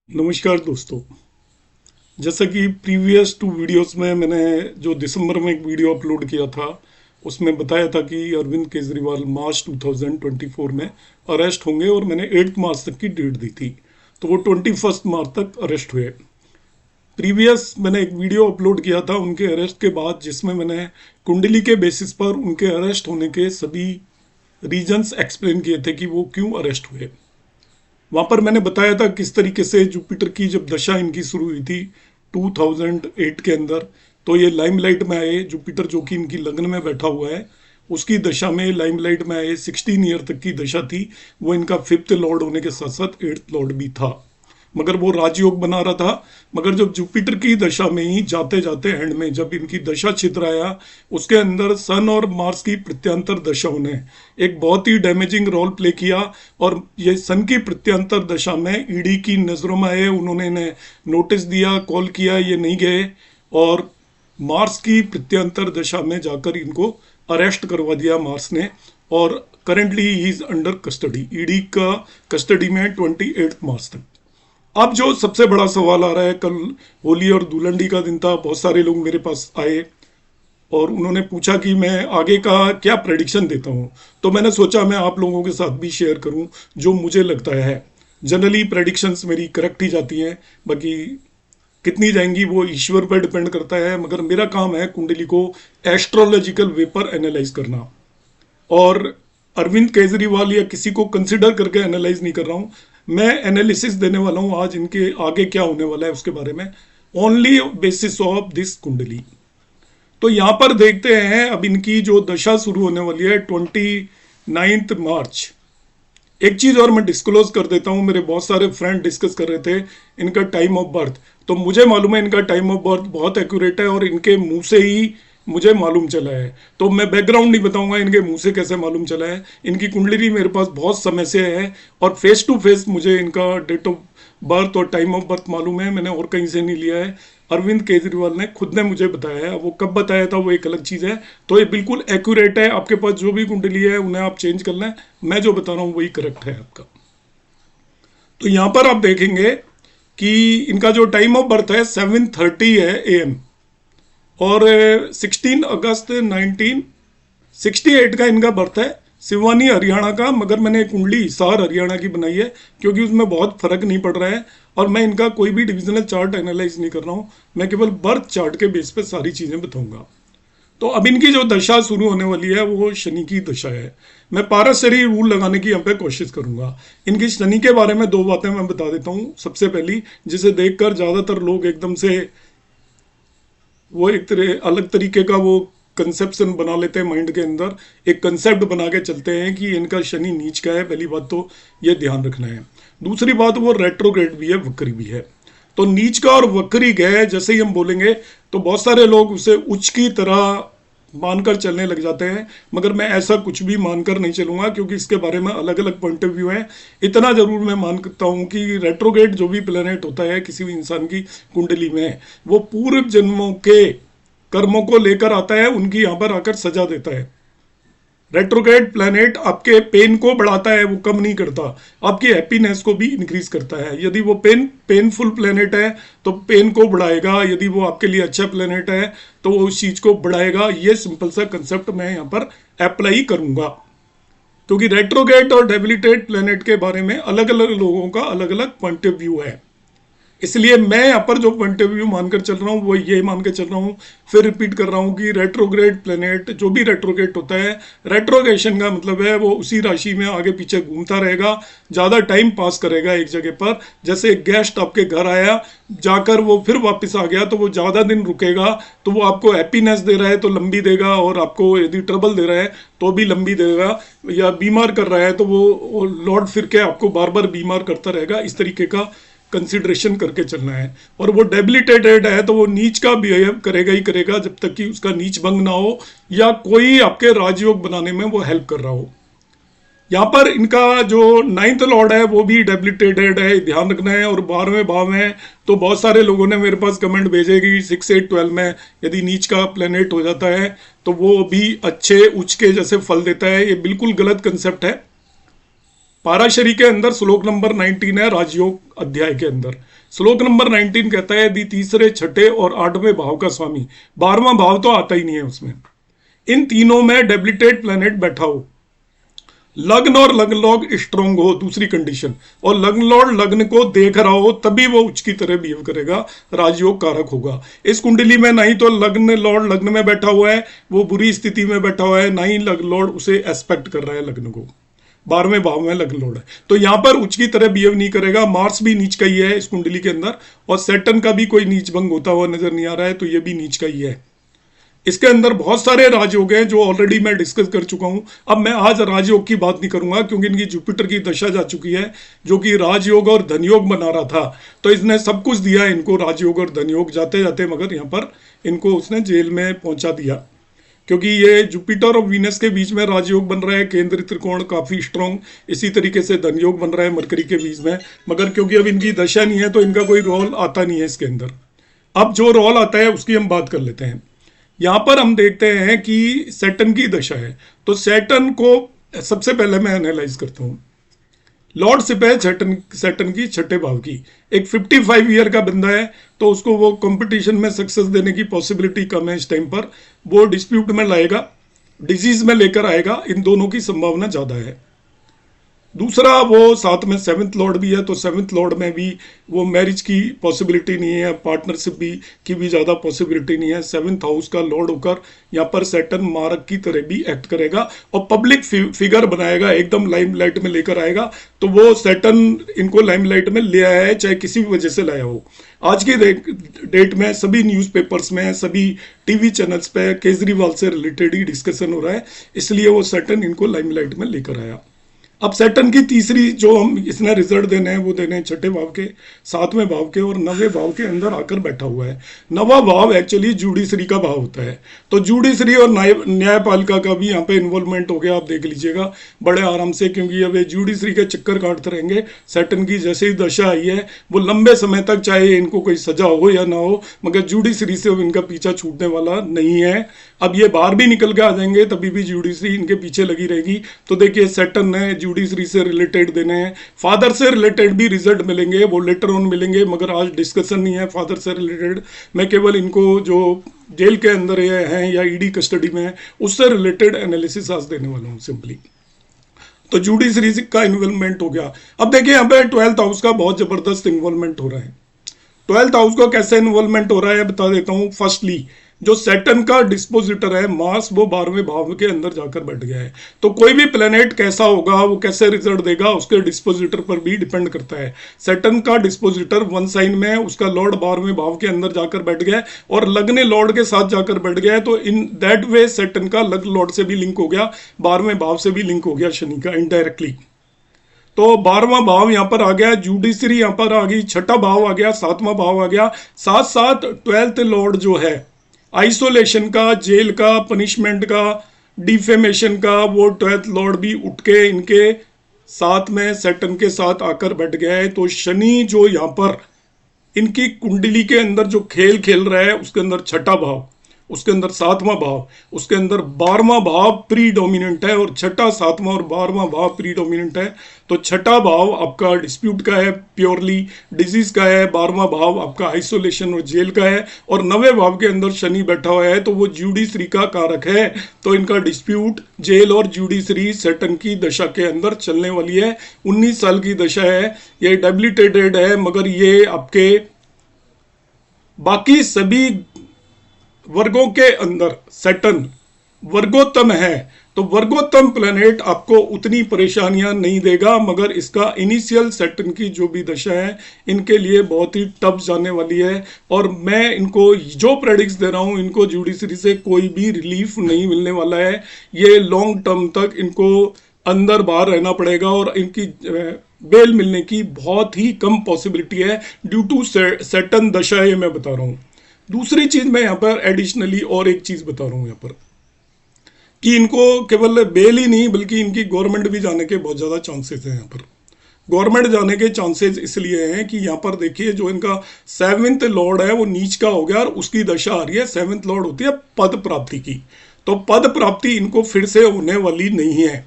नमस्कार दोस्तों। जैसा कि प्रीवियस टू वीडियोस में मैंने जो दिसंबर में एक वीडियो अपलोड किया था उसमें बताया था कि अरविंद केजरीवाल मार्च 2024 में अरेस्ट होंगे और मैंने 8 मार्च तक की डेट दी थी, तो वो 21 मार्च तक अरेस्ट हुए। प्रीवियस मैंने एक वीडियो अपलोड किया था उनके अरेस्ट के बाद, जिसमें मैंने कुंडली के बेसिस पर उनके अरेस्ट होने के सभी रीजंस एक्सप्लेन किए थे कि वो क्यों अरेस्ट हुए। वहां पर मैंने बताया था किस तरीके से जुपिटर की जब दशा इनकी शुरू हुई थी 2008 के अंदर, तो ये लाइमलाइट में आए। जुपिटर जो कि इनकी लग्न में बैठा हुआ है उसकी दशा में लाइमलाइट में आए। 16 ईयर तक की दशा थी। वो इनका 5th लॉर्ड होने के साथ साथ 8th लॉर्ड भी था, मगर वो राजयोग बना रहा था। मगर जब जुपिटर की दशा में ही जाते जाते एंड में जब इनकी दशा छितराया, उसके अंदर सन और मार्स की प्रत्यांतर दशाओं ने एक बहुत ही डैमेजिंग रोल प्ले किया। और ये सन की प्रत्यांतर दशा में ईडी की नजरों में आए, उन्होंने इन्हें नोटिस दिया, कॉल किया, ये नहीं गए। और मार्स की प्रत्यांतर दशा में जाकर इनको अरेस्ट करवा दिया मार्स ने। और currently he is under custody, ED का कस्टडी में 28 मार्च तक। अब जो सबसे बड़ा सवाल आ रहा है, कल होली और धुलंडी का दिन था, बहुत सारे लोग मेरे पास आए और उन्होंने पूछा कि मैं आगे का क्या प्रेडिक्शन देता हूं। तो मैंने सोचा मैं आप लोगों के साथ भी शेयर करूं जो मुझे लगता है। जनरली प्रेडिक्शंस मेरी करेक्ट ही जाती हैं, बाकी कितनी जाएंगी वो ईश्वर पर डिपेंड करता है। मगर मेरा काम है कुंडली को एस्ट्रोलॉजिकल वे पर एनालाइज करना, और अरविंद केजरीवाल या किसी को कंसिडर करके एनालाइज नहीं कर रहा हूं। मैं एनालिसिस देने वाला हूं आज इनके आगे क्या होने वाला है उसके बारे में, ओनली बेसिस ऑफ दिस कुंडली। तो यहां पर देखते हैं, अब इनकी जो दशा शुरू होने वाली है 29 मार्च। एक चीज और मैं डिस्क्लोज कर देता हूं, मेरे बहुत सारे फ्रेंड डिस्कस कर रहे थे इनका टाइम ऑफ बर्थ। तो मुझे मालूम है इनका टाइम ऑफ बर्थ बहुत एक्यूरेट है और इनके मुंह से ही मुझे मालूम चला है। तो मैं बैकग्राउंड नहीं बताऊंगा इनके मुंह से कैसे मालूम चला है। इनकी कुंडली मेरे पास बहुत समय से है और फेस टू फेस मुझे इनका डेट ऑफ बर्थ और टाइम ऑफ बर्थ मालूम है, मैंने और कहीं से नहीं लिया है। अरविंद केजरीवाल ने खुद ने मुझे बताया है, वो कब बताया था वो एक अलग चीज़ है। तो ये बिल्कुल एक्यूरेट है। आपके पास जो भी कुंडली है उन्हें आप चेंज कर लें, मैं जो बता रहा हूँ वही करेक्ट है आपका। तो यहां पर आप देखेंगे कि इनका जो टाइम ऑफ बर्थ है 7:30 है AM, और 16 अगस्त 1968 का इनका बर्थ है, सिवानी हरियाणा का। मगर मैंने कुंडली हिसार हरियाणा की बनाई है क्योंकि उसमें बहुत फर्क नहीं पड़ रहा है। और मैं इनका कोई भी डिविजनल चार्ट एनालाइज नहीं कर रहा हूँ, मैं केवल बर्थ चार्ट के बेस पे सारी चीजें बताऊंगा। तो अब इनकी जो दशा शुरू होने वाली है वो शनि की दशा है। मैं पारस्परिक रूल लगाने की यहाँ पे कोशिश करूंगा। इनकी शनि के बारे में दो बातें मैं बता देता हूँ। सबसे पहली, जिसे देखकर ज्यादातर लोग एकदम से वो एक तरह अलग तरीके का वो कंसेप्शन बना लेते हैं माइंड के अंदर, एक कंसेप्ट बना के चलते हैं कि इनका शनि नीच का है। पहली बात तो ये ध्यान रखना है। दूसरी बात, वो रेट्रोग्रेड भी है, वक्री भी है। तो नीच का और वक्री है जैसे ही हम बोलेंगे तो बहुत सारे लोग उसे उच्च की तरह मानकर चलने लग जाते हैं, मगर मैं ऐसा कुछ भी मानकर नहीं चलूंगा क्योंकि इसके बारे में अलग अलग पॉइंट ऑफ व्यू है। इतना जरूर मैं मानता हूं कि रेट्रोग्रेड जो भी प्लेनेट होता है किसी भी इंसान की कुंडली में, वो पूर्व जन्मों के कर्मों को लेकर आता है, उनकी यहां पर आकर सजा देता है। रेट्रोग्रेड प्लैनेट आपके पेन को बढ़ाता है, वो कम नहीं करता, आपकी हैप्पीनेस को भी इंक्रीज करता है। यदि वो पेनफुल प्लैनेट है तो पेन को बढ़ाएगा, यदि वो आपके लिए अच्छा प्लैनेट है तो वो उस चीज को बढ़ाएगा। ये सिंपल सा कंसेप्ट मैं यहाँ पर अप्लाई करूंगा, क्योंकि रेट्रोग्रेड और डेबिलिटेड प्लैनेट के बारे में अलग अलग लोगों का अलग अलग पॉइंट ऑफ व्यू है। इसलिए मैं यहाँ पर जो पॉइंट ऑफ व्यू मानकर चल रहा हूँ वो ये मान के चल रहा हूँ, फिर रिपीट कर रहा हूँ कि रेट्रोग्रेड प्लेनेट जो भी रेट्रोग्रेड होता है, रेट्रोगेशन का मतलब है वो उसी राशि में आगे पीछे घूमता रहेगा, ज़्यादा टाइम पास करेगा एक जगह पर। जैसे एक गेस्ट आपके घर आया, जाकर वो फिर वापस आ गया तो वो ज़्यादा दिन रुकेगा, तो वो आपको हैप्पीनेस दे रहा है तो लंबी देगा, और आपको यदि ट्रबल दे रहा है तो भी लंबी देगा, या बीमार कर रहा है तो वो लौट फिर के आपको बार बार बीमार करता रहेगा। इस तरीके का कंसिडरेशन करके चलना है। और वो डेबिलिटेटेड है तो वो नीच का बिहेव करेगा ही करेगा जब तक कि उसका नीच भंग ना हो या कोई आपके राजयोग बनाने में वो हेल्प कर रहा हो। यहाँ पर इनका जो 9th लॉर्ड है वो भी डेबिलिटेटेड है, ध्यान रखना है। और 12वें भाव में तो बहुत सारे लोगों ने मेरे पास कमेंट भेजे कि 6, 8, 12 में यदि नीच का प्लेनेट हो जाता है तो वो भी अच्छे उच्च के जैसे फल देता है। ये बिल्कुल गलत कंसेप्ट है। पाराशरी के अंदर श्लोक नंबर 19 है, राजयोग अध्याय के अंदर श्लोक नंबर 19 कहता है यदि तीसरे, छठे और आठवें भाव का स्वामी, 12वां भाव तो आता ही नहीं है उसमें, इन तीनों में डेबिलिटेड प्लेनेट बैठा हो, लग्न और लग्न लॉर्ड स्ट्रांग हो, दूसरी कंडीशन, और लग्न लॉर्ड लग्न को देख रहा हो, तभी वो उच्च की तरह बिहेव करेगा, राजयोग कारक होगा। इस कुंडली में नहीं तो लग्न लॉर्ड लग्न में बैठा हुआ है, वो बुरी स्थिति में बैठा हुआ है, ना ही लग्न लॉर्ड उसे एस्पेक्ट कर रहा है लग्न को, 12वें भाव में लग्न लॉर्ड है, तो यहां पर उच्च की तरह बिहेव नहीं करेगा। मार्स भी नीच का ही है इस कुंडली के अंदर, और सैटर्न का भी कोई नीच भंग होता हुआ नजर नहीं आ रहा है, तो ये भी नीच का ही है। इसके अंदर बहुत सारे राजयोग हैं जो ऑलरेडी मैं डिस्कस कर चुका हूं। अब मैं आज राजयोग की बात नहीं करूंगा क्योंकि इनकी जुपिटर की दशा जा चुकी है जो कि राजयोग और धनयोग बना रहा था, तो इसने सब कुछ दिया इनको, राजयोग और धनयोग जाते जाते, मगर यहां पर इनको उसने जेल में पहुंचा दिया क्योंकि ये जुपिटर और वीनस के बीच में राजयोग बन रहा है, केंद्रीय त्रिकोण काफी स्ट्रॉन्ग, इसी तरीके से धनयोग बन रहा है मरकरी के बीच में, मगर क्योंकि अब इनकी दशा नहीं है तो इनका कोई रोल आता नहीं है इसके अंदर। अब जो रोल आता है उसकी हम बात कर लेते हैं। यहां पर हम देखते हैं कि सैटर्न की दशा है, तो सैटर्न को सबसे पहले मैं एनालाइज करता हूं। लॉर्डशिप है सैटर्न की छठे भाव की, एक 55 ईयर का बंदा है, तो उसको वो कंपटीशन में सक्सेस देने की पॉसिबिलिटी कम है इस टाइम पर, वो डिस्प्यूट में लाएगा, डिजीज में लेकर आएगा, इन दोनों की संभावना ज्यादा है। दूसरा वो साथ में 7th लॉर्ड भी है, तो 7th लॉर्ड में भी वो मैरिज की पॉसिबिलिटी नहीं है, पार्टनरशिप भी की भी ज़्यादा पॉसिबिलिटी नहीं है। 7th हाउस का लॉर्ड होकर यहाँ पर सैटर्न मारक की तरह भी एक्ट करेगा और पब्लिक फिगर बनाएगा, एकदम लाइमलाइट में लेकर आएगा, तो वो सैटर्न इनको लाइमलाइट में ले आया है, चाहे किसी भी वजह से लाया हो। आज की डेट में सभी न्यूज़पेपर्स में, सभी टीवी चैनल्स पे केजरीवाल से रिलेटेड ही डिस्कशन हो रहा है, इसलिए वो सैटर्न इनको लाइमलाइट में लेकर आया। अब सैटर्न की तीसरी जो हम इसने रिजल्ट देने हैं वो देने हैं छठे भाव के, 7वें भाव के और 9वें भाव के अंदर आकर बैठा हुआ है। 9वां भाव एक्चुअली जुडिशरी का भाव होता है, तो जुडिशरी और न्यायपालिका का भी यहाँ पे इन्वॉल्वमेंट हो गया, आप देख लीजिएगा बड़े आराम से, क्योंकि अब ये जुडिशरी के चक्कर काटते रहेंगे। सैटर्न की जैसे ही दशा आई है वो लंबे समय तक, चाहे इनको कोई सजा हो या ना हो, मगर जुडिशरी से इनका पीछा छूटने वाला नहीं है। अब ये बाहर भी निकल के आ जाएंगे तभी भी जुडिशरी इनके पीछे लगी रहेगी। तो देखिए सैटर्न ने जुडिशरी से रिलेटेड देने हैं, फादर से रिलेटेड भी रिजल्ट मिलेंगे, वो लेटर ऑन मिलेंगे, मगर आज डिस्कशन नहीं है फादर से रिलेटेड। मैं केवल इनको जो जेल के अंदर हैं या ईडी कस्टडी में है उससे रिलेटेड एनालिसिस आज देने वाला हूँ सिंपली। तो जुडिशरी का इन्वॉल्वमेंट हो गया। अब देखिए यहाँ पे 12th हाउस का बहुत जबरदस्त इन्वॉल्वमेंट हो रहा है। 12th हाउस को कैसे इन्वॉल्वमेंट हो रहा है बता देता हूँ। फर्स्टली जो सैटर्न का डिस्पोजिटर है मार्स, वो 12वें भाव के अंदर जाकर बैठ गया है, तो कोई भी प्लेनेट कैसा होगा, वो कैसे रिजल्ट देगा, उसके डिस्पोजिटर पर भी डिपेंड करता है। सैटर्न का डिस्पोजिटर 1 साइन में है, उसका लॉर्ड 12वें भाव के अंदर जाकर बैठ गया है और लग्न लॉर्ड के साथ जाकर बैठ गया है, तो इन दैट वे सैटर्न का लग्न लॉर्ड से भी लिंक हो गया, 12वें भाव से भी लिंक हो गया शनि का इनडायरेक्टली। तो 12वां भाव यहां पर आ गया, जुडिशरी यहां पर आ गई, छठा भाव आ गया, 7वां भाव आ गया, साथ साथ 12th लॉर्ड जो है आइसोलेशन का, जेल का, पनिशमेंट का, डिफेमेशन का, वो 12th लॉर्ड भी उठ के इनके साथ में सैटर्न के साथ आकर बैठ गया है। तो शनि जो यहाँ पर इनकी कुंडली के अंदर जो खेल खेल रहा है, उसके अंदर छठा भाव, उसके अंदर 7वां भाव, उसके अंदर 12वां भाव प्री डोमिनेंट है और छठा, 7वां और 12वां भाव प्री डोमिनेंट है। तो छठा भाव आपका डिस्प्यूट का है, प्योरली डिजीज का है, 12वां भाव आपका आइसोलेशन और जेल का है, और 9वें भाव के अंदर शनि बैठा हुआ है, तो वो जुडिशरी का कारक है। तो इनका डिस्प्यूट, जेल और जुडिशरी सैटर्न की दशा के अंदर चलने वाली है। 19 साल की दशा है, ये डेबिलिटेटेड है, मगर ये आपके बाकी सभी वर्गों के अंदर सैटर्न वर्गोत्तम है, तो वर्गोत्तम प्लेनेट आपको उतनी परेशानियां नहीं देगा, मगर इसका इनिशियल सैटर्न की जो भी दशा है इनके लिए बहुत ही टफ जाने वाली है। और मैं इनको जो प्रेडिक्स दे रहा हूं, इनको जुडिशरी से कोई भी रिलीफ नहीं मिलने वाला है। ये लॉन्ग टर्म तक इनको अंदर बाहर रहना पड़ेगा और इनकी बेल मिलने की बहुत ही कम पॉसिबिलिटी है ड्यू टू सैटर्न दशा, ये मैं बता रहा हूं। दूसरी चीज मैं यहाँ पर एडिशनली और एक चीज बता रहा हूं यहाँ पर कि इनको केवल बेल ही नहीं बल्कि इनकी गवर्नमेंट भी जाने के बहुत ज्यादा चांसेस हैं। यहाँ पर गवर्नमेंट जाने के चांसेस इसलिए हैं कि यहाँ पर देखिए जो इनका 7th लॉर्ड है वो नीच का हो गया और उसकी दशा आ रही है। 7th लॉर्ड होती है पद प्राप्ति की, तो पद प्राप्ति इनको फिर से होने वाली नहीं है।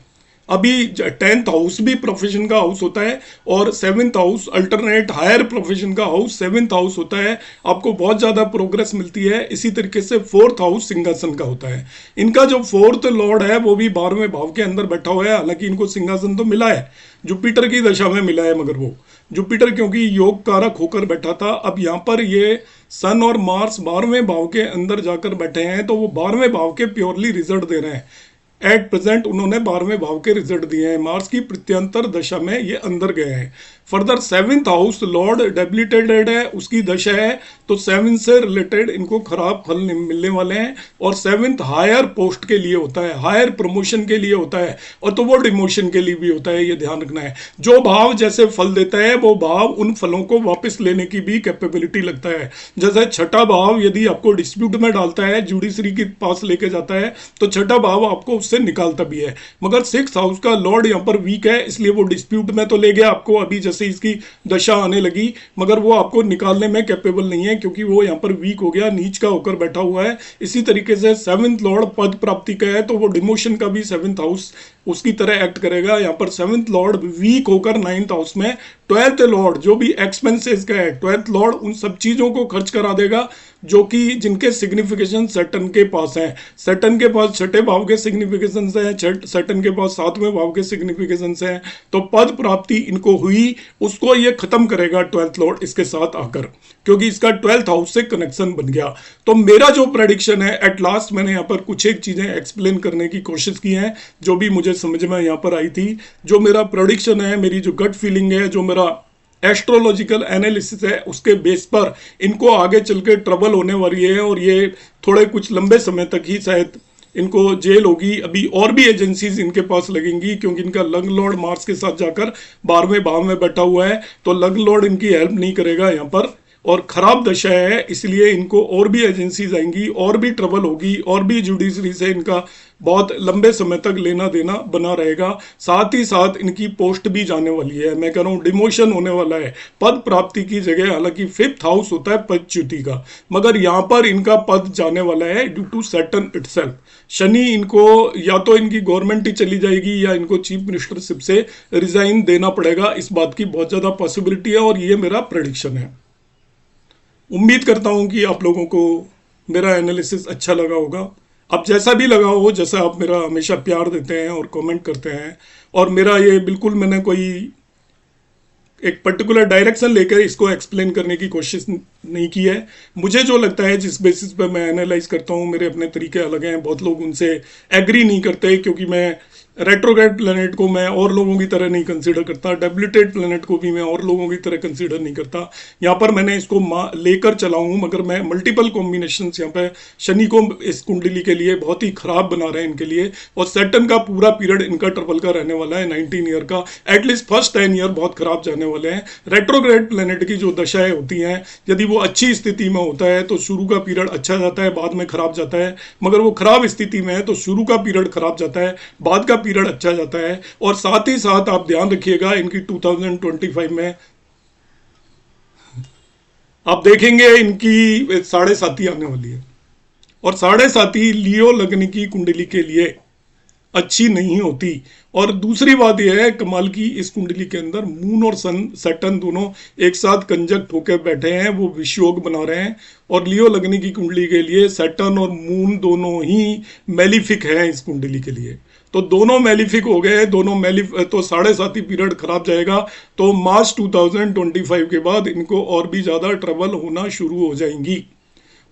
अभी 10th हाउस भी प्रोफेशन का हाउस होता है और 7th house alternate higher profession का हाउस 7th हाउस होता है, आपको बहुत ज़्यादा प्रोग्रेस मिलती है। इसी तरीके से 4th हाउस सिंहासन का होता है। इनका जो 4th लॉर्ड है वो भी 12वें भाव के अंदर बैठा हुआ है, हालांकि इनको सिंहासन तो मिला है, जुपिटर की दशा में मिला है, मगर वो जुपिटर क्योंकि योग कारक होकर बैठा था, अब यहाँ पर ये सन और मार्स 12वें भाव के अंदर जाकर बैठे हैं, तो वो 12वें भाव के प्योरली रिजल्ट दे रहे हैं। एट प्रेजेंट उन्होंने 12वें भाव के रिजल्ट दिए हैं। मार्स की प्रत्यंतर दशा में ये अंदर गए हैं। Further 7th house Lord debilitated है, उसकी दशा है, तो 7 से रिलेटेड इनको खराब फल मिलने वाले हैं। और 7th हायर पोस्ट के लिए होता है, हायर प्रमोशन के लिए होता है, और तो वो डिमोशन के लिए भी होता है, ये ध्यान रखना है। जो भाव जैसे फल देता है वो भाव उन फलों को वापस लेने की भी कैपेबिलिटी लगता है। जैसे छठा भाव यदि आपको डिस्प्यूट में डालता है, जुडिशरी के पास लेके जाता है, तो छठा भाव आपको उससे निकालता भी है। मगर 6th हाउस का लॉर्ड यहाँ पर वीक है, इसलिए वो डिस्प्यूट में तो ले गया आपको, अभी जैसे इसकी दशा आने लगी, मगर वो आपको निकालने में कैपेबल नहीं है, क्योंकि वो यहाँ पर वीक हो गया, नीच का होकर बैठा हुआ है। इसी तरीके से 7th लॉर्ड पद प्राप्ति का है, तो वो डिमोशन का भी 7th हाउस उसकी तरह एक्ट करेगा। यहाँ पर 7th लॉर्ड वीक होकर 9th हाउस में 12th लॉर्ड जो भी एक्सपेंसेस का है, 12th लॉर्ड उन सब चीजों को खर्च करा देगा जो कि जिनके सिग्निफिकेशन सैटर्न के पास है। सैटर्न के पास छठे भाव के सिग्निफिकेशन है, सैटर्न के पास 7वें भाव के सिग्निफिकेशन है, तो पद प्राप्ति इनको हुई, उसको ये खत्म करेगा 12th लॉर्ड इसके साथ आकर, क्योंकि इसका 12th हाउस से कनेक्शन बन गया। तो मेरा जो प्रेडिक्शन है, एट लास्ट मैंने यहाँ पर कुछ एक चीजें एक्सप्लेन करने की कोशिश की हैं जो भी मुझे समझ में यहाँ पर आई थी। जो मेरा प्रेडिक्शन है, मेरी जो गट फीलिंग है, जो मेरा एस्ट्रोलॉजिकल एनालिसिस है, उसके बेस पर इनको आगे चल के ट्रबल होने वाली है, और ये थोड़े कुछ लंबे समय तक ही शायद इनको जेल होगी। अभी और भी एजेंसीज इनके पास लगेंगी, क्योंकि इनका लंग लॉर्ड मार्स के साथ जाकर 12वें भाव में बैठा हुआ है, तो लंग लॉर्ड इनकी हेल्प नहीं करेगा यहाँ पर, और खराब दशा है, इसलिए इनको और भी एजेंसीज आएंगी, और भी ट्रबल होगी, और भी जुडिशरी से इनका बहुत लंबे समय तक लेना देना बना रहेगा। साथ ही साथ इनकी पोस्ट भी जाने वाली है, मैं कह रहा हूँ डिमोशन होने वाला है पद प्राप्ति की जगह। हालांकि 5th हाउस होता है पदच्युति का, मगर यहाँ पर इनका पद जाने वाला है ड्यू टू सैटर्न इटसेल्फ। शनि इनको या तो इनकी गवर्नमेंट ही चली जाएगी, या इनको चीफ मिनिस्टरशिप से रिजाइन देना पड़ेगा, इस बात की बहुत ज्यादा पॉसिबिलिटी है, और ये मेरा प्रेडिक्शन है। उम्मीद करता हूं कि आप लोगों को मेरा एनालिसिस अच्छा लगा होगा। अब जैसा भी लगा हो, जैसा आप मेरा हमेशा प्यार देते हैं और कमेंट करते हैं, और मेरा ये बिल्कुल मैंने कोई एक पर्टिकुलर डायरेक्शन लेकर इसको एक्सप्लेन करने की कोशिश नहीं की है। मुझे जो लगता है, जिस बेसिस पे मैं एनालाइज करता हूँ, मेरे अपने तरीके अलग हैं, बहुत लोग उनसे एग्री नहीं करते, क्योंकि मैं रेट्रोग्रेड प्लैनेट को मैं और लोगों की तरह नहीं कंसीडर करता, डेबिलिटेड प्लैनेट को भी मैं और लोगों की तरह कंसीडर नहीं करता। यहाँ पर मैंने इसको लेकर चला हूँ, मगर मैं मल्टीपल कॉम्बिनेशंस यहाँ पे शनि को इस कुंडली के लिए बहुत ही खराब बना रहे हैं इनके लिए, और सैटर्न का पूरा पीरियड इनका ट्रबल का रहने वाला है 19 ईयर का, एटलीस्ट फर्स्ट 10 ईयर बहुत खराब जाने वाले हैं। रेट्रोग्रेड प्लैनेट की जो दशाएं होती हैं, यदि वो अच्छी स्थिति में होता है तो शुरू का पीरियड अच्छा जाता है, बाद में खराब जाता है, मगर वो खराब स्थिति में है तो शुरू का पीरियड खराब जाता है, बाद का पीरियड अच्छा जाता है। और साथ ही साथ आप ध्यान रखिएगा, इनकी 2025 में आप देखेंगे इनकी 7.5 आने वाली है, और 7.5 लियो लगने की कुंडली के लिए अच्छी नहीं होती। और दूसरी बात यह है कमाल की, इस कुंडली के अंदर मून और सन सैटर्न दोनों एक साथ कंजक्ट होकर बैठे हैं, वो विषयोग बना रहे हैं। और लियो लगने की कुंडली के लिए सैटर्न और मून दोनों ही मेलिफिक हैं इस कुंडली के लिए, तो दोनों मेलिफिक हो गए, दोनों तो 7.5 पीरियड खराब जाएगा। तो मार्च 2025 के बाद इनको और भी ज्यादा ट्रबल होना शुरू हो जाएंगी।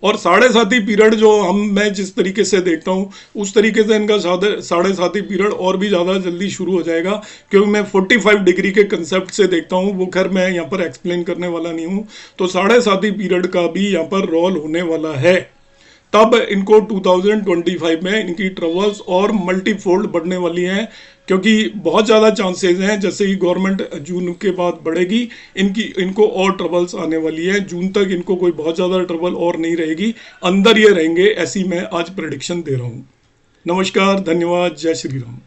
और 7.5 पीरियड जो मैं जिस तरीके से देखता हूँ, उस तरीके से इनका 7.5 पीरियड और भी ज़्यादा जल्दी शुरू हो जाएगा, क्योंकि मैं 45 डिग्री के कंसेप्ट से देखता हूँ, वो खैर मैं यहाँ पर एक्सप्लेन करने वाला नहीं हूँ। तो 7.5 पीरियड का भी यहाँ पर रोल होने वाला है। तब इनको 2025 में इनकी ट्रबल्स और मल्टीफोल्ड बढ़ने वाली हैं, क्योंकि बहुत ज़्यादा चांसेस हैं जैसे ही गवर्नमेंट जून के बाद बढ़ेगी, इनको और ट्रबल्स आने वाली है। जून तक इनको कोई बहुत ज़्यादा ट्रबल और नहीं रहेगी, अंदर ये रहेंगे, ऐसी मैं आज प्रेडिक्शन दे रहा हूँ। नमस्कार, धन्यवाद, जय श्री राम।